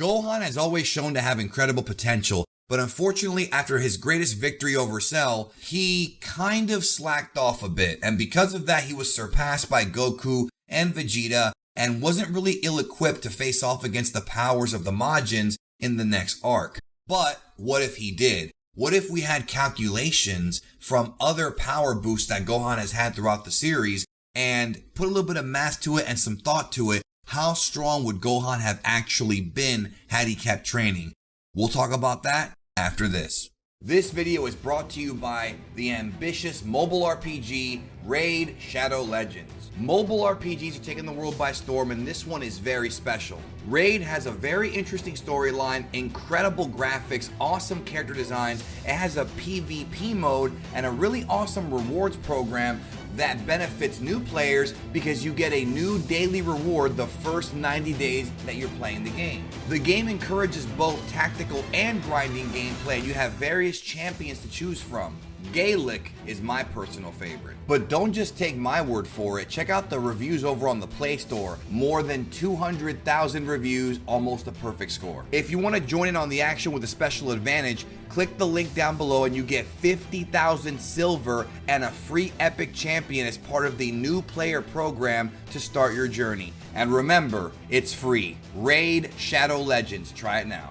Gohan has always shown to have incredible potential, but unfortunately after his greatest victory over Cell, he kind of slacked off a bit, and because of that he was surpassed by Goku and Vegeta and wasn't really ill-equipped to face off against the powers of the Majins in the next arc. But what if he did? What if we had calculations from other power boosts that Gohan has had throughout the series and put a little bit of math to it and some thought to it? How strong would Gohan have actually been had he kept training? We'll talk about that after this. This video is brought to you by the ambitious mobile RPG Raid Shadow Legends. Mobile RPGs are taking the world by storm, and this one is very special. Raid has a very interesting storyline, incredible graphics, awesome character designs. It has a PvP mode and a really awesome rewards program that benefits new players because you get a new daily reward the first 90 days that you're playing the game. The game encourages both tactical and grinding gameplay, and you have various champions to choose from. Gaelic is my personal favorite. But don't just take my word for it. Check out the reviews over on the Play Store. More than 200,000 reviews, almost a perfect score. If you want to join in on the action with a special advantage, click the link down below and you get 50,000 silver and a free epic champion as part of the new player program to start your journey. And remember, it's free. Raid Shadow Legends. Try it now.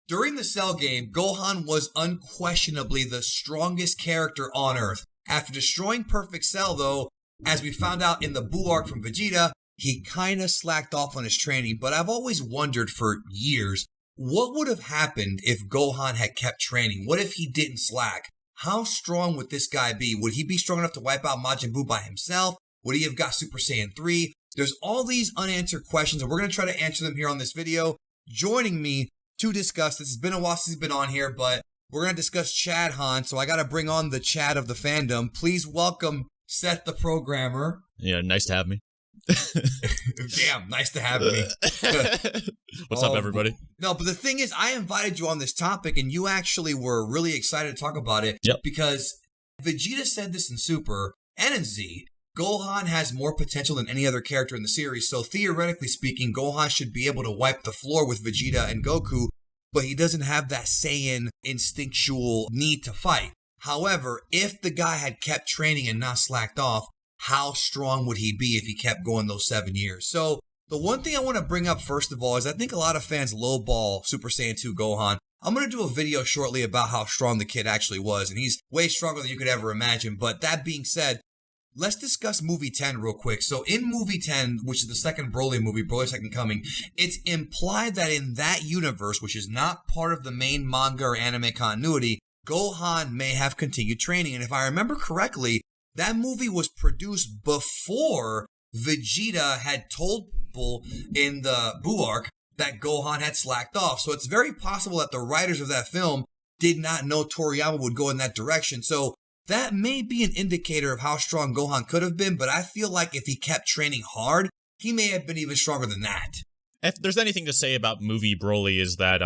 During the Cell game, Gohan was unquestionably the strongest character on Earth. After destroying Perfect Cell though, as we found out in the Buu arc from Vegeta, he kinda slacked off on his training, but I've always wondered for years, what would have happened if Gohan had kept training? What if he didn't slack? How strong would this guy be? Would he be strong enough to wipe out Majin Buu by himself? Would he have got Super Saiyan 3? There's all these unanswered questions, and we're going to try to answer them here on this video. Joining me to discuss this, it's been a while since he's been on here, but we're going to discuss Chad Han, so I got to bring on the Chad of the fandom. Please welcome Seth the Programmer. Yeah, nice to have me. Damn, nice to have me. What's up, everybody? No, but the thing is, I invited you on this topic, and you actually were really excited to talk about it. Yep. Because Vegeta said this in Super and in Z. Gohan has more potential than any other character in the series, so theoretically speaking, Gohan should be able to wipe the floor with Vegeta and Goku, but he doesn't have that Saiyan instinctual need to fight. However, if the guy had kept training and not slacked off, how strong would he be if he kept going those 7 years? So the one thing I want to bring up first of all is I think a lot of fans lowball Super Saiyan 2 Gohan. I'm going to do a video shortly about how strong the kid actually was, and he's way stronger than you could ever imagine. But that being said, let's discuss movie 10 real quick. So in movie 10, which is the second Broly movie, Broly Second Coming, it's implied that in that universe, which is not part of the main manga or anime continuity, Gohan may have continued training. And if I remember correctly, that movie was produced before Vegeta had told people in the Buu arc that Gohan had slacked off. So it's very possible that the writers of that film did not know Toriyama would go in that direction. So that may be an indicator of how strong Gohan could have been, but I feel like if he kept training hard, he may have been even stronger than that. If there's anything to say about movie Broly is that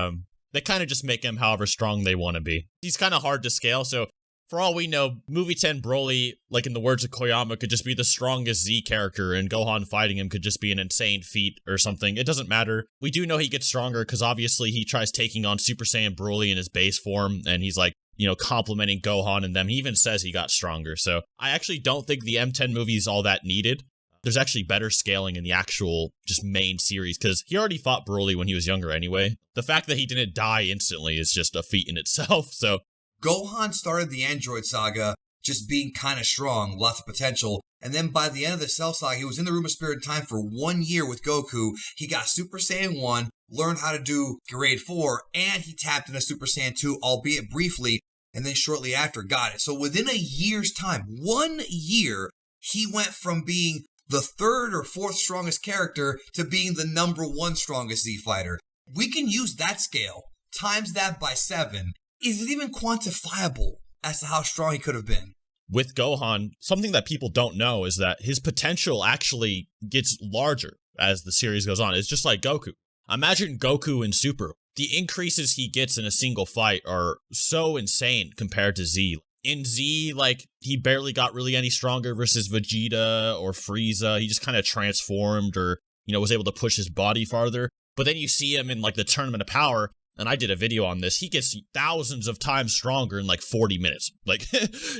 they kind of just make him however strong they want to be. He's kind of hard to scale, so for all we know, movie 10 Broly, like in the words of Koyama, could just be the strongest Z character, and Gohan fighting him could just be an insane feat or something. It doesn't matter. We do know he gets stronger because obviously he tries taking on Super Saiyan Broly in his base form, and he's like, you know, complimenting Gohan and them. He even says he got stronger. So I actually don't think the M10 movie is all that needed. There's actually better scaling in the actual just main series because he already fought Broly when he was younger anyway. The fact that he didn't die instantly is just a feat in itself. So Gohan started the Android saga just being kind of strong, lots of potential. And then by the end of the Cell saga, he was in the Room of Spirit and Time for 1 year with Goku. He got Super Saiyan 1, learned how to do Grade 4, and he tapped into Super Saiyan 2, albeit briefly. And then shortly after got it. So within a year's time, 1 year, he went from being the third or fourth strongest character to being the number 1 strongest Z fighter. We can use that scale, times that by 7. Is it even quantifiable as to how strong he could have been? With Gohan, something that people don't know is that his potential actually gets larger as the series goes on. It's just like Goku. Imagine Goku in Super. The increases he gets in a single fight are so insane compared to Z. In Z, like, he barely got really any stronger versus Vegeta or Frieza. He just kind of transformed or, you know, was able to push his body farther. But then you see him in like the Tournament of Power, and I did a video on this, he gets thousands of times stronger in like 40 minutes. Like,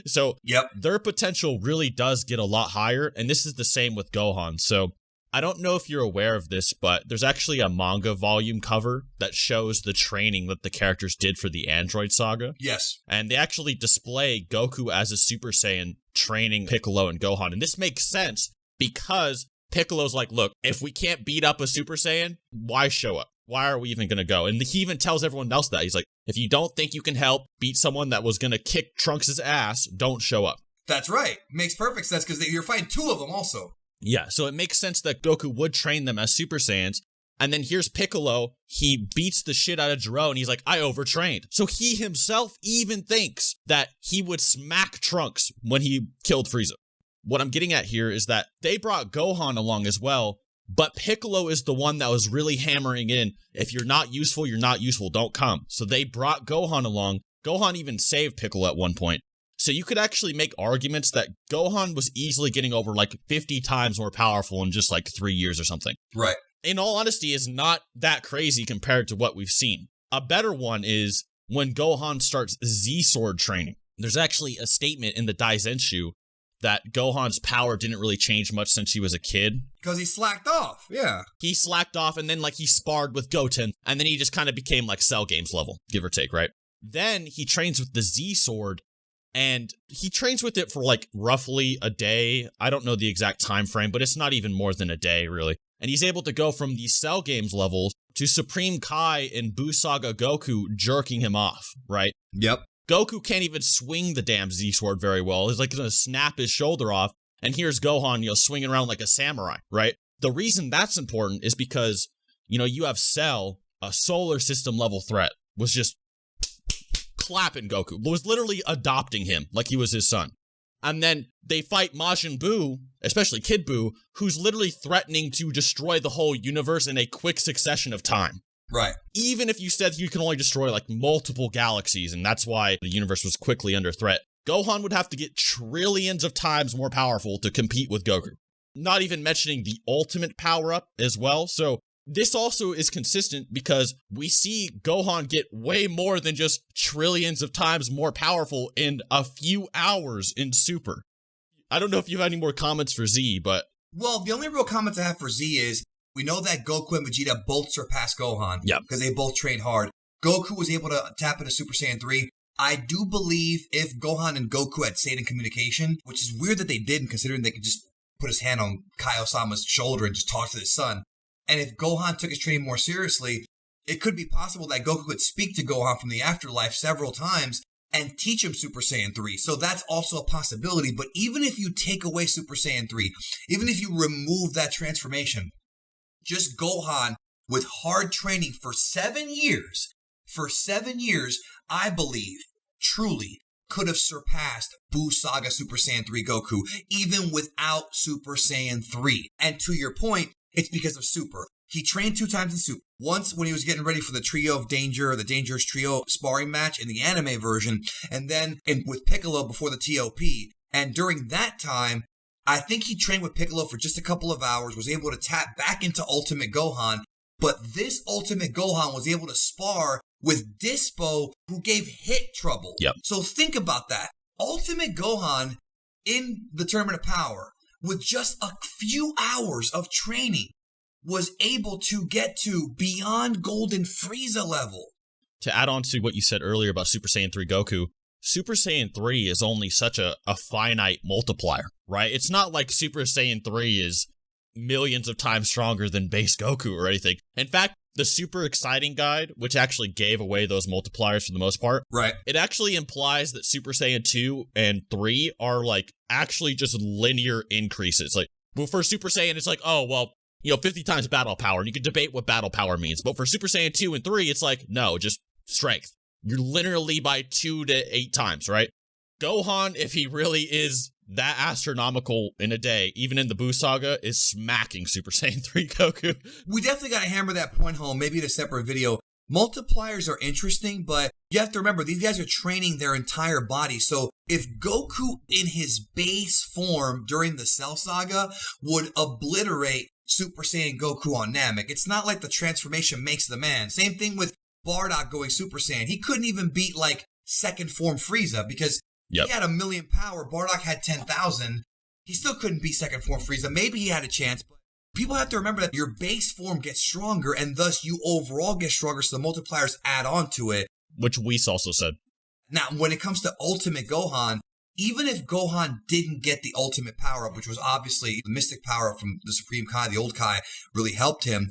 so their potential really does get a lot higher, and this is the same with Gohan. So I don't know if you're aware of this, but there's actually a manga volume cover that shows the training that the characters did for the Android Saga. Yes. And they actually display Goku as a Super Saiyan training Piccolo and Gohan. And this makes sense because Piccolo's like, look, if we can't beat up a Super Saiyan, why show up? Why are we even going to go? And he even tells everyone else that. He's like, if you don't think you can help beat someone that was going to kick Trunks' ass, don't show up. That's right. Makes perfect sense because you're fighting two of them also. Yeah, so it makes sense that Goku would train them as Super Saiyans. And then here's Piccolo. He beats the shit out of Jiro, and he's like, I overtrained. So he himself even thinks that he would smack Trunks when he killed Frieza. What I'm getting at here is that they brought Gohan along as well, but Piccolo is the one that was really hammering in, if you're not useful, don't come. So they brought Gohan along. Gohan even saved Piccolo at one point. So you could actually make arguments that Gohan was easily getting over like 50 times more powerful in just like 3 years or something. Right. In all honesty, is not that crazy compared to what we've seen. A better one is when Gohan starts Z-Sword training. There's actually a statement in the Daizenshu that Gohan's power didn't really change much since he was a kid. Because he slacked off, yeah. He slacked off, and then like he sparred with Goten, and then he just kind of became like Cell Games level, give or take, right? Then he trains with the Z-Sword, and he trains with it for like roughly a day. I don't know the exact time frame, but it's not even more than a day, really. And he's able to go from the Cell Games levels to Supreme Kai and Buu Saga Goku jerking him off, right? Yep. Goku can't even swing the damn Z-Sword very well. He's like gonna snap his shoulder off, and here's Gohan, swinging around like a samurai, right? The reason that's important is because, you have Cell, a solar system level threat, was just clapping Goku, was literally adopting him like he was his son. And then they fight Majin Buu, especially Kid Buu, who's literally threatening to destroy the whole universe in a quick succession of time. Right. Even if you said you can only destroy like multiple galaxies, and that's why the universe was quickly under threat, Gohan would have to get trillions of times more powerful to compete with Goku. Not even mentioning the ultimate power-up as well. So this also is consistent because we see Gohan get way more than just trillions of times more powerful in a few hours in Super. I don't know if you have any more comments for Z, but... Well, the only real comments I have for Z is, we know that Goku and Vegeta both surpassed Gohan. Yep. Because they both trained hard. Goku was able to tap into Super Saiyan 3. I do believe if Gohan and Goku had stayed in communication, which is weird that they didn't, considering they could just put his hand on Kai-Osama's shoulder and just talk to his son. And if Gohan took his training more seriously, it could be possible that Goku could speak to Gohan from the afterlife several times and teach him Super Saiyan 3. So that's also a possibility. But even if you take away Super Saiyan 3, even if you remove that transformation, just Gohan with hard training for 7 years, I believe, truly, could have surpassed Buu Saga Super Saiyan 3 Goku, even without Super Saiyan 3. And to your point, it's because of Super. He trained 2 times in Super. Once when he was getting ready for the Trio of Danger, the Dangerous Trio sparring match in the anime version, and then with Piccolo before the TOP. And during that time, I think he trained with Piccolo for just a couple of hours, was able to tap back into Ultimate Gohan, but this Ultimate Gohan was able to spar with Dispo, who gave Hit trouble. Yep. So think about that. Ultimate Gohan in the Tournament of Power, with just a few hours of training, was able to get to beyond Golden Frieza level. To add on to what you said earlier about Super Saiyan 3 Goku, Super Saiyan 3 is only such a finite multiplier, right? It's not like Super Saiyan 3 is millions of times stronger than base Goku or anything. In fact, the Super Exciting Guide, which actually gave away those multipliers for the most part, right? It actually implies that Super Saiyan 2 and 3 are like actually just linear increases. Like, well, for Super Saiyan, it's like, oh, well, 50 times battle power, and you can debate what battle power means. But for Super Saiyan 2 and 3, it's like, no, just strength. You're literally by 2 to 8 times, right? Gohan, if he really is that astronomical in a day, even in the Buu Saga, is smacking Super Saiyan 3 Goku. We definitely got to hammer that point home, maybe in a separate video. Multipliers are interesting, but you have to remember, these guys are training their entire body. So if Goku in his base form during the Cell Saga would obliterate Super Saiyan Goku on Namek, it's not like the transformation makes the man. Same thing with Bardock going Super Saiyan. He couldn't even beat like second form Frieza because he had 1 million power. Bardock had 10,000. He still couldn't beat second form Frieza. Maybe he had a chance, but people have to remember that your base form gets stronger and thus you overall get stronger, so the multipliers add on to it. Which Whis also said. Now, when it comes to Ultimate Gohan, even if Gohan didn't get the ultimate power-up, which was obviously the mystic power from the Supreme Kai, the old Kai, really helped him,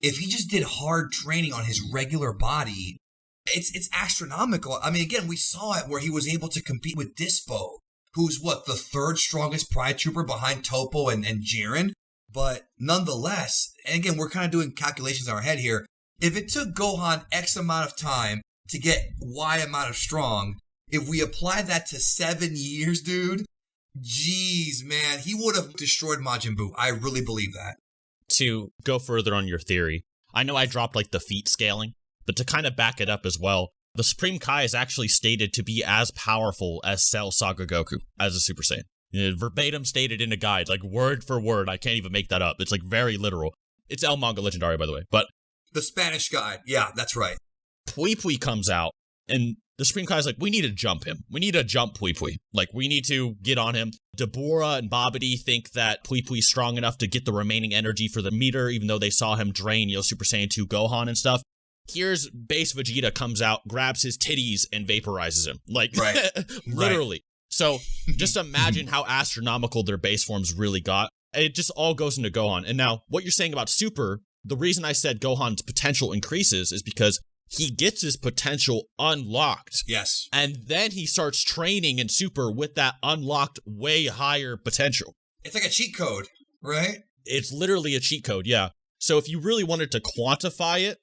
if he just did hard training on his regular body, it's astronomical. I mean, again, we saw it where he was able to compete with Dispo, who's the third strongest Pride Trooper behind Topo and Jiren. But nonetheless, and again, we're kind of doing calculations in our head here. If it took Gohan X amount of time to get Y amount of strong, if we apply that to 7 years, dude, geez, man, he would have destroyed Majin Buu. I really believe that. To go further on your theory, I know I dropped the feat scaling, but to kind of back it up as well, the Supreme Kai is actually stated to be as powerful as Cell Saga Goku as a Super Saiyan. Verbatim stated in a guide, word for word. I can't even make that up. It's very literal. It's El Manga Legendary, by the way. But the Spanish guide. Yeah, that's right. Pui Pui comes out, and the Supreme Kai is we need to jump him. We need to jump Pui Pui. We need to get on him. Deborah and Babidi think that Pui Pui's strong enough to get the remaining energy for the meter, even though they saw him drain, Super Saiyan 2 Gohan and stuff. Here's base Vegeta comes out, grabs his titties, and vaporizes him. Right. Literally. Right. So just imagine how astronomical their base forms really got. It just all goes into Gohan. And now, what you're saying about Super, the reason I said Gohan's potential increases is because he gets his potential unlocked. Yes. And then he starts training in Super with that unlocked way higher potential. It's like a cheat code, right? It's literally a cheat code, yeah. So if you really wanted to quantify it,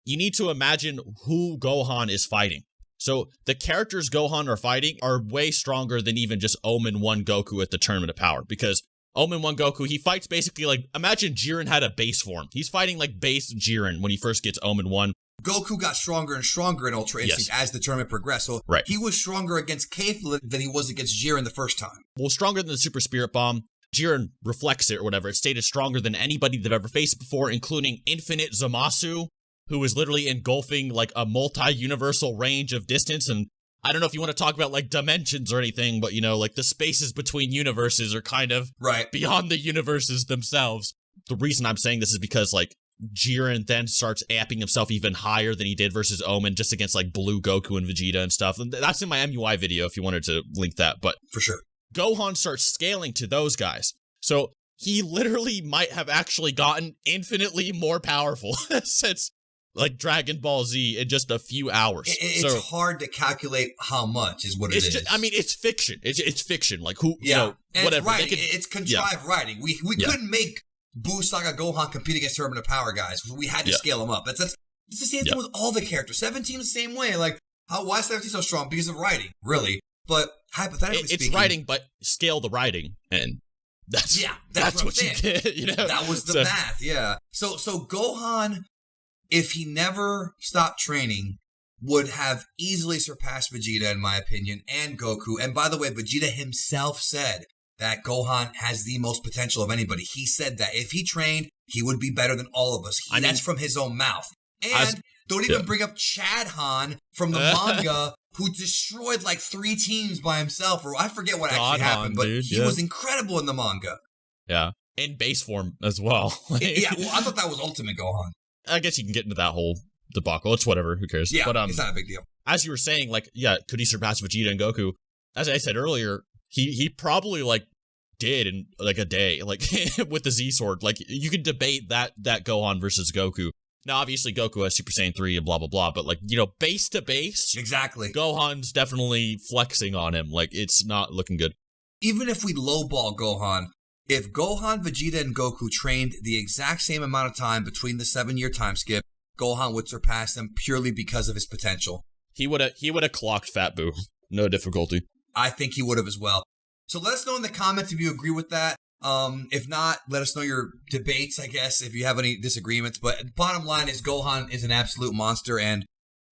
you need to imagine who Gohan is fighting. So the characters Gohan are fighting are way stronger than even just Omen 1 Goku at the Tournament of Power. Because Omen 1 Goku, he fights basically imagine Jiren had a base form. He's fighting base Jiren when he first gets Omen 1. Goku got stronger and stronger in Ultra Instinct as the tournament progressed. So he was stronger against Kefla than he was against Jiren the first time. Well, stronger than the Super Spirit Bomb. Jiren reflects it or whatever. It stated stronger than anybody they've ever faced before, including Infinite Zamasu, who is literally engulfing a multi-universal range of distance. And I don't know if you want to talk about dimensions or anything, but the spaces between universes are kind of beyond the universes themselves. The reason I'm saying this is because Jiren then starts amping himself even higher than he did versus Omen just against Blue Goku and Vegeta and stuff. And that's in my MUI video if you wanted to link that. But for sure, Gohan starts scaling to those guys. So he literally might have actually gotten infinitely more powerful since Dragon Ball Z in just a few hours. It's hard to calculate how much is what it is. It's fiction. It's fiction. Who, and whatever. It's contrived writing. We couldn't make Buu Saga Gohan compete against Tournament of Power guys. We had to scale them up. It's the same thing with all the characters. 17 the same way. Why is 17 so strong? Because of writing, really. But hypothetically speaking, it's writing, but scale the writing, and that's what you get. That was the math. Yeah. So Gohan, if he never stopped training, would have easily surpassed Vegeta, in my opinion, and Goku. And by the way, Vegeta himself said that Gohan has the most potential of anybody. He said that if he trained, he would be better than all of us. That's from his own mouth. And don't even bring up Chad Han from the manga, who destroyed 3 teams by himself, or I forget what actually happened, but he was incredible in the manga. Yeah, in base form as well. I thought that was Ultimate Gohan. I guess you can get into that whole debacle. It's whatever. Who cares? Yeah, but, it's not a big deal. As you were saying, could he surpass Vegeta and Goku? As I said earlier, he probably did in a day, with the Z sword. You could debate that Gohan versus Goku. Now, obviously, Goku has Super Saiyan 3 and blah, blah, blah, but base to base, exactly. Gohan's definitely flexing on him. It's not looking good. Even if we lowball Gohan, if Gohan, Vegeta, and Goku trained the exact same amount of time between the 7-year time skip, Gohan would surpass them purely because of his potential. He would have clocked Fat Buu. No difficulty. I think he would have as well. So let us know in the comments if you agree with that. If not, let us know your debates, I guess, if you have any disagreements. But bottom line is Gohan is an absolute monster, and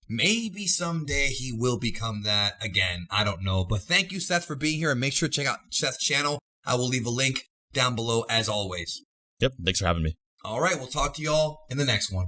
maybe someday he will become that again. I don't know. But thank you, Seth, for being here, and make sure to check out Seth's channel. I will leave a link down below as always. Yep, thanks for having me. All right, we'll talk to y'all in the next one.